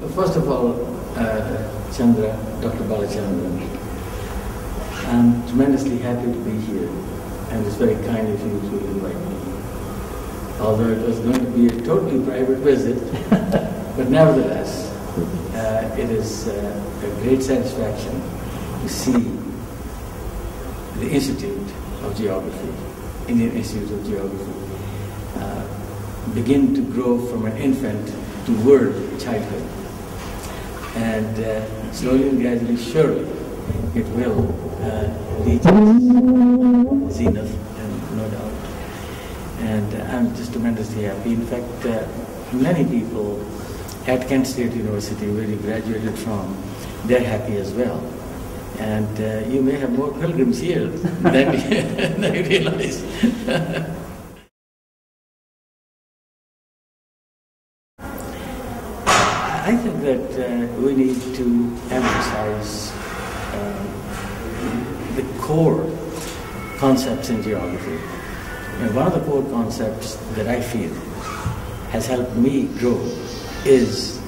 First of all, Chandra, Dr. Balachandran, I'm tremendously happy to be here, and it's very kind of you to invite me. Although it was going to be a totally private visit, but nevertheless, it is a great satisfaction to see the Institute of Geography, Indian Institute of Geography, begin to grow from an infant to world childhood. And slowly and gradually, surely, it will reach zenith, and no doubt. And I'm just tremendously happy. In fact, many people at Kent State University, where you graduated from, they're happy as well. And you may have more pilgrims here than you realize. I think that we need to emphasize the core concepts in geography. And one of the core concepts that I feel has helped me grow is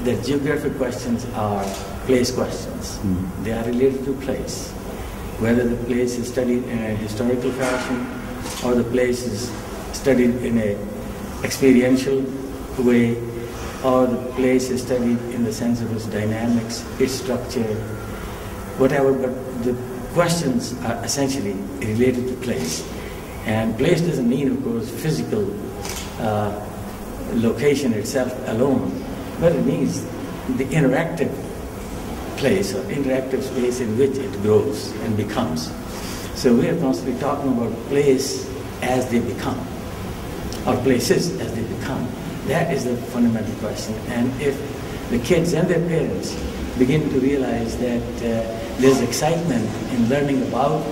that geographic questions are place questions. They are related to place. Whether the place is studied in a historical fashion or the place is studied in an experiential way, or the place is studied in the sense of its dynamics, its structure, whatever, but the questions are essentially related to place. And place doesn't mean, of course, physical location itself alone, but it means the interactive place or interactive space in which it grows and becomes. So we are constantly talking about place as they become, or places as they become. That is the fundamental question. And if the kids and their parents begin to realize that there's excitement in learning about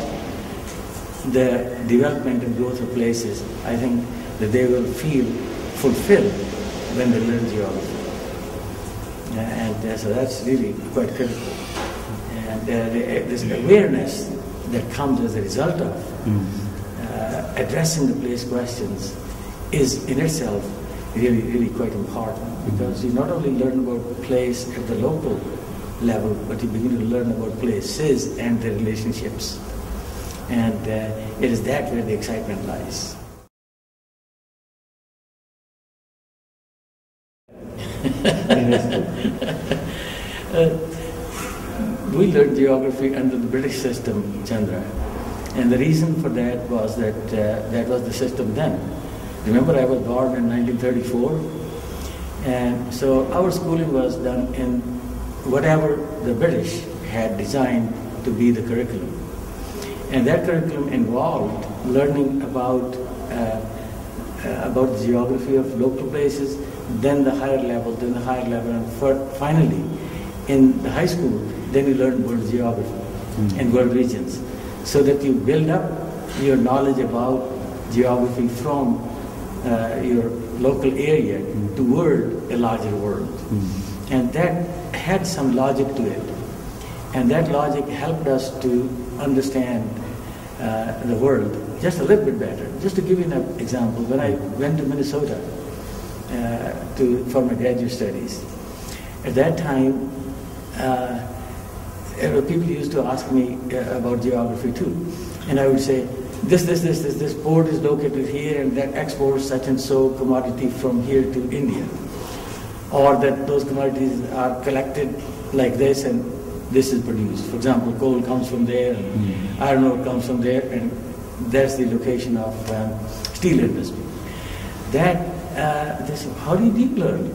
the development and growth of places, I think that they will feel fulfilled when they learn geography. And so that's really quite critical. And this awareness that comes as a result of addressing the place questions is in itself really quite important, because you not only learn about place at the local level, but you begin to learn about places and their relationships. And it is that where the excitement lies. We learned geography under the British system, Chandra, and the reason for that was that that was the system then. Remember, I was born in 1934, and so our schooling was done in whatever the British had designed to be the curriculum. And that curriculum involved learning about the geography of local places, then the higher level, and finally, in the high school, then you learn world geography and world regions, so that you build up your knowledge about geography from your local area toward a larger world. And that had some logic to it. And that logic helped us to understand the world just a little bit better. Just to give you an example, when I went to Minnesota for my graduate studies, at that time, people used to ask me about geography too. And I would say, this port is located here, and that exports such and so commodity from here to India. Or that those commodities are collected like this, and this is produced. For example, coal comes from there, and iron ore comes from there, and that's the location of steel industry. They said, how do you deep learn?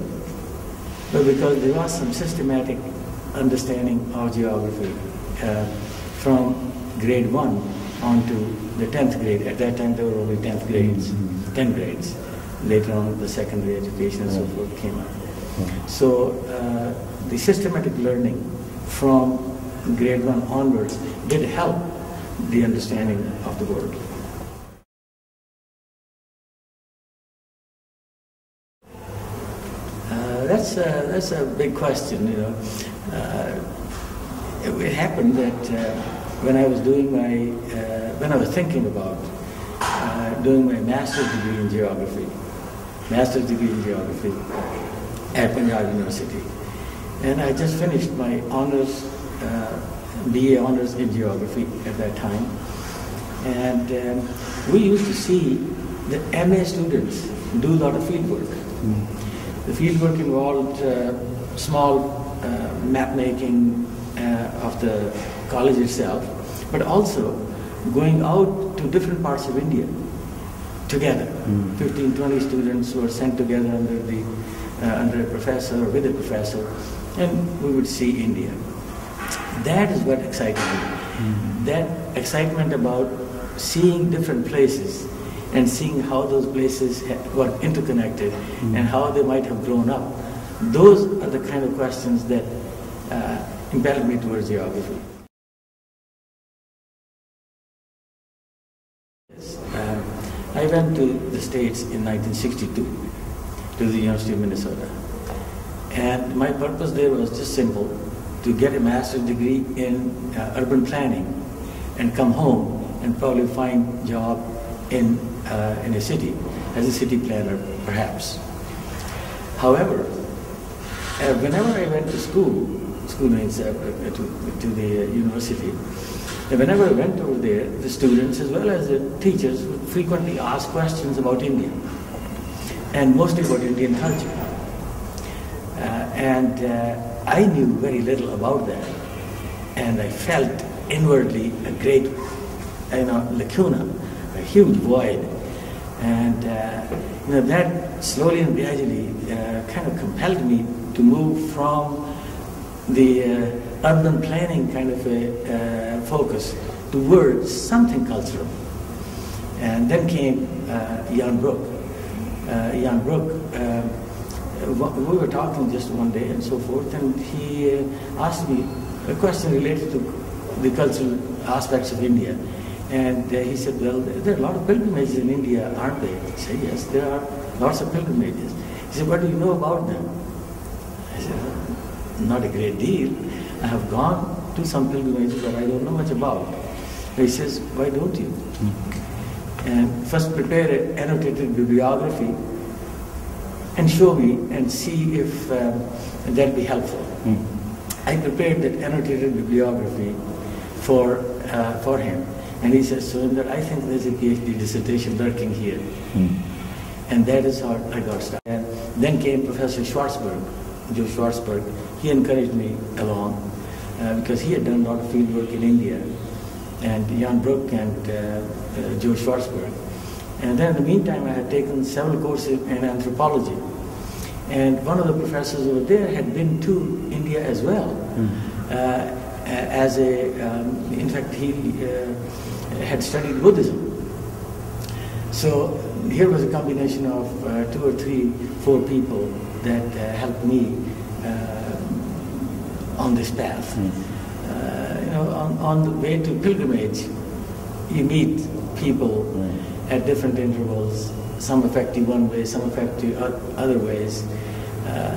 Well, because there was some systematic understanding of geography from grade 1 on to the 10th grade. At that time, there were only 10th grades, 10 grades. Later on, the secondary education and so forth came up. So the systematic learning from grade 1 onwards did help the understanding of the world. That's a big question, you know. It happened that when I was thinking about doing my master's degree in geography at Punjab University, And I just finished my honors, BA honors in geography at that time. And we used to see the MA students do a lot of field work. The field work involved small map making of the college itself, but also going out to different parts of India together. 15, 20 students were sent together under a professor or with a professor, and we would see India. That is what excited me. That excitement about seeing different places and seeing how those places were interconnected and how they might have grown up. Those are the kind of questions that impelled me towards geography. I went to the States in 1962 to the University of Minnesota. And my purpose there was just simple, to get a master's degree in urban planning and come home and probably find a job in a city, as a city planner perhaps. However, whenever I went to school means to the university, and whenever I went over there, the students as well as the teachers would frequently ask questions about India, and mostly about Indian culture. I knew very little about that, and I felt inwardly a great, lacuna, a huge void, and that slowly and gradually kind of compelled me to move from the urban planning kind of a focus towards something cultural. And then came Jan Broek. Jan Broek, we were talking just one day and so forth, and he asked me a question related to the cultural aspects of India. And he said, well, there are a lot of pilgrimages in India, aren't there? I said, yes, there are lots of pilgrimages. He said, what do you know about them? I said, not a great deal. I have gone to some pilgrimages, but I don't know much about. He says, why don't you? And first prepare an annotated bibliography and show me and see if that'd be helpful. I prepared that annotated bibliography for him. And he says, Surinder, I think there's a PhD dissertation lurking here. And that is how I got started. And then came Professor Schwarzberg, Joe Schwarzberg. He encouraged me along because he had done a lot of field work in India. And Jan Broek and Joe Schwarzberg. And then in the meantime, I had taken several courses in anthropology. And one of the professors over there had been to India as well. In fact, he had studied Buddhism. So here was a combination of 2 or 3, 4 people that helped me on this path. On the way to pilgrimage, you meet people at different intervals. Some affect you one way, some affect you other ways.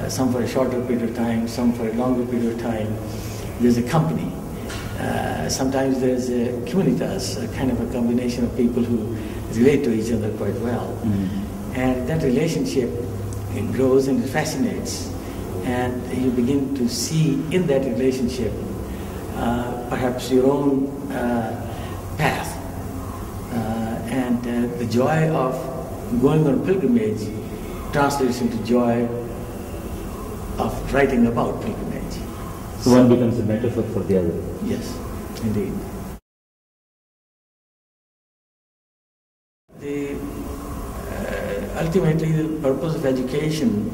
Some for a shorter period of time, some for a longer period of time. There's a company. Sometimes there's a communitas, a kind of a combination of people who relate to each other quite well. And that relationship, it grows and it fascinates. And you begin to see in that relationship perhaps your own path. And the joy of going on pilgrimage translates into joy of writing about pilgrimage. So one becomes a metaphor for the other. Yes, indeed. Ultimately, the purpose of education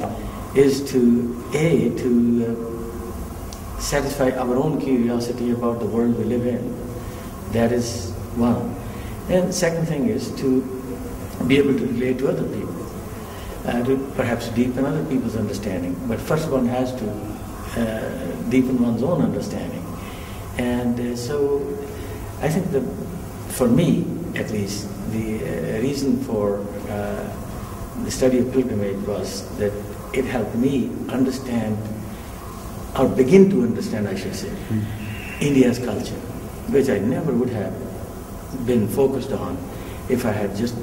is to satisfy our own curiosity about the world we live in. That is one. And the second thing is to be able to relate to other people, to perhaps deepen other people's understanding. But first one has to deepen one's own understanding. And so I think that for me, at least, the reason for the study of pilgrimage was that it helped me understand, or begin to understand, I should say, India's culture, which I never would have been focused on if I had just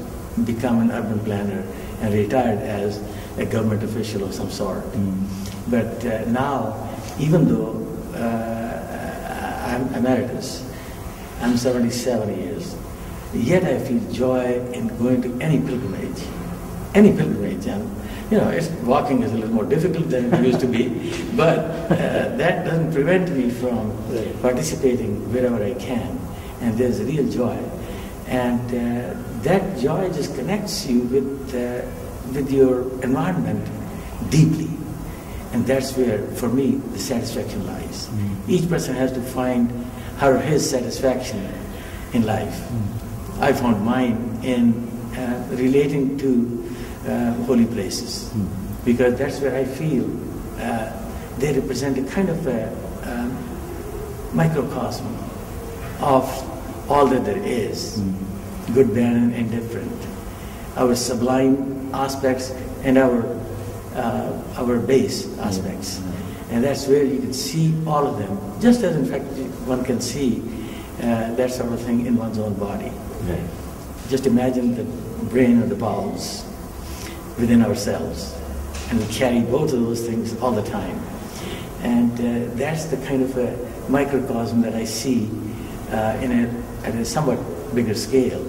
become an urban planner and retired as a government official of some sort. But now even though I'm Emeritus, I'm 77 years, yet I feel joy in going to any pilgrimage. Any pilgrimage. And, walking is a little more difficult than it used to be, but that doesn't prevent me from participating wherever I can. And there's a real joy. And that joy just connects you with your environment deeply. And that's where, for me, the satisfaction lies. Each person has to find her or his satisfaction in life. I found mine in relating to holy places, because that's where I feel they represent a kind of a microcosm of all that there is, good, bad, and indifferent, our sublime aspects and our base aspects. And that's where you can see all of them, just as in fact one can see that sort of thing in one's own body. Right. Just imagine the brain or the bowels within ourselves, and we carry both of those things all the time. And that's the kind of a microcosm that I see at a somewhat bigger scale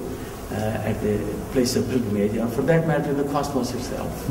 at the place of pilgrimage, or for that matter, in the cosmos itself.